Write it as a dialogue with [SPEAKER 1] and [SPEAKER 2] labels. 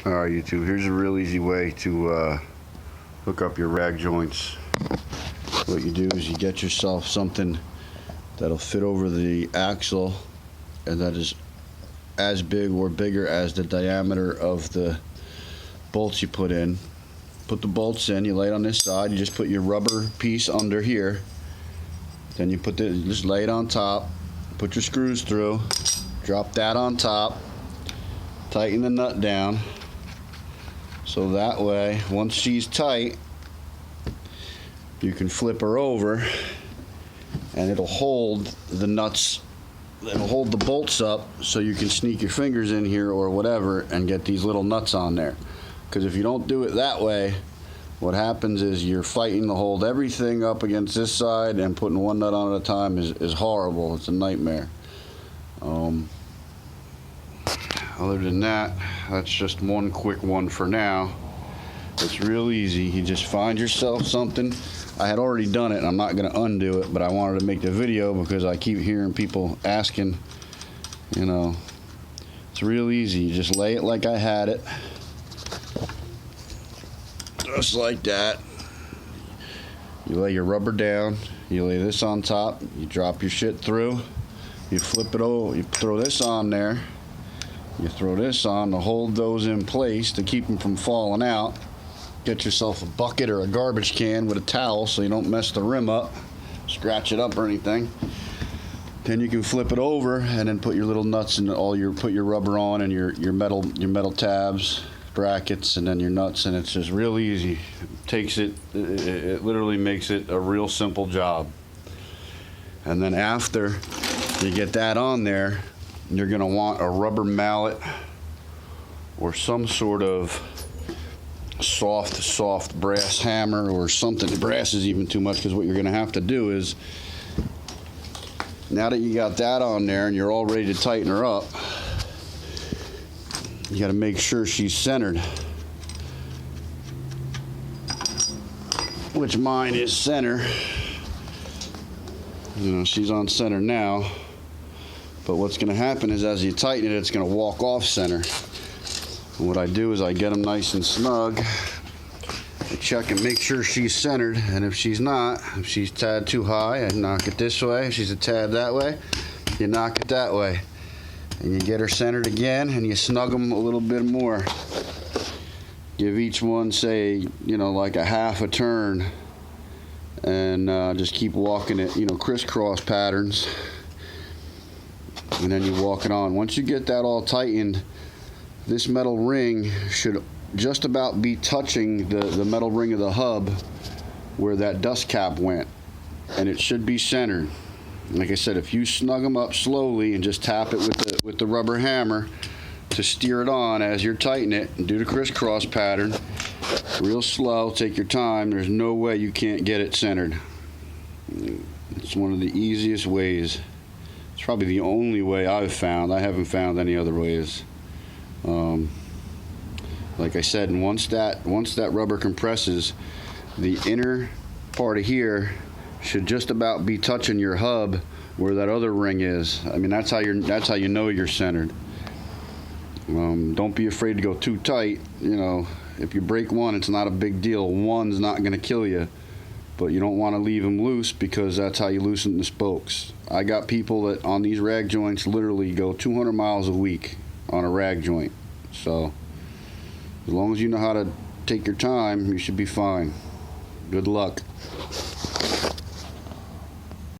[SPEAKER 1] Alright YouTube, here's a real easy way to hook up your rag joints. What you do is you get yourself something that'll fit over the axle and that is as big or bigger as the diameter of the bolts you put in. Put the bolts in, you lay it on this side, you just put your rubber piece under here, then you just lay it on top, put your screws through, drop that on top, tighten the nut down. So that way, once she's tight, you can flip her over and it'll hold the nuts, it'll hold the bolts up so you can sneak your fingers in here or whatever and get these little nuts on there. Because if you don't do it that way, what happens is you're fighting to hold everything up against this side, and putting one nut on at a time is horrible. It's a nightmare. Other than that, that's just one quick one for now. It's real easy. You just find yourself something. I had already done it and I'm not going to undo it, but I wanted to make the video because I keep hearing people asking, you know. It's real easy. You just lay it like I had it, just like that. You lay your rubber down, you lay this on top, you drop your shit through, you flip it over, you throw this on there. You throw this on to hold those in place to keep them from falling out. Get yourself a bucket or a garbage can with a towel so you don't mess the rim up, scratch it up or anything. Then you can flip it over and then put your little nuts and put your rubber on and your metal tabs, brackets, and then your nuts, and it's just real easy. It literally makes it a real simple job. And then after you get that on there, you're going to want a rubber mallet or some sort of soft brass hammer or something. The brass is even too much, because what you're going to have to do is, now that you got that on there and you're all ready to tighten her up, you got to make sure she's centered, which mine is center. You know, she's on center now. But what's going to happen is, as you tighten it, it's going to walk off center. And what I do is I get them nice and snug. I check and make sure she's centered. And if she's not, if she's a tad too high, I knock it this way. If she's a tad that way, you knock it that way. And you get her centered again, and you snug them a little bit more. Give each one, say, you know, like a half a turn. And just keep walking it, you know, crisscross patterns. And then you walk it on. Once you get that all tightened, this metal ring should just about be touching the metal ring of the hub where that dust cap went, and it should be centered. Like I said, if you snug them up slowly and just tap it with the rubber hammer to steer it on as you're tightening it, and do the crisscross pattern real slow, take your time, there's no way you can't get it centered. It's one of the easiest ways. It's probably the only way I've found. I haven't found any other ways. Like I said, and once that rubber compresses, the inner part of here should just about be touching your hub where that other ring is. I mean, that's how you know you're centered. Don't be afraid to go too tight. You know, if you break one, it's not a big deal. One's not going to kill you. But you don't want to leave them loose, because that's how you loosen the spokes. I got people that on these rag joints literally go 200 miles a week on a rag joint. So as long as you know how to take your time, you should be fine. Good luck.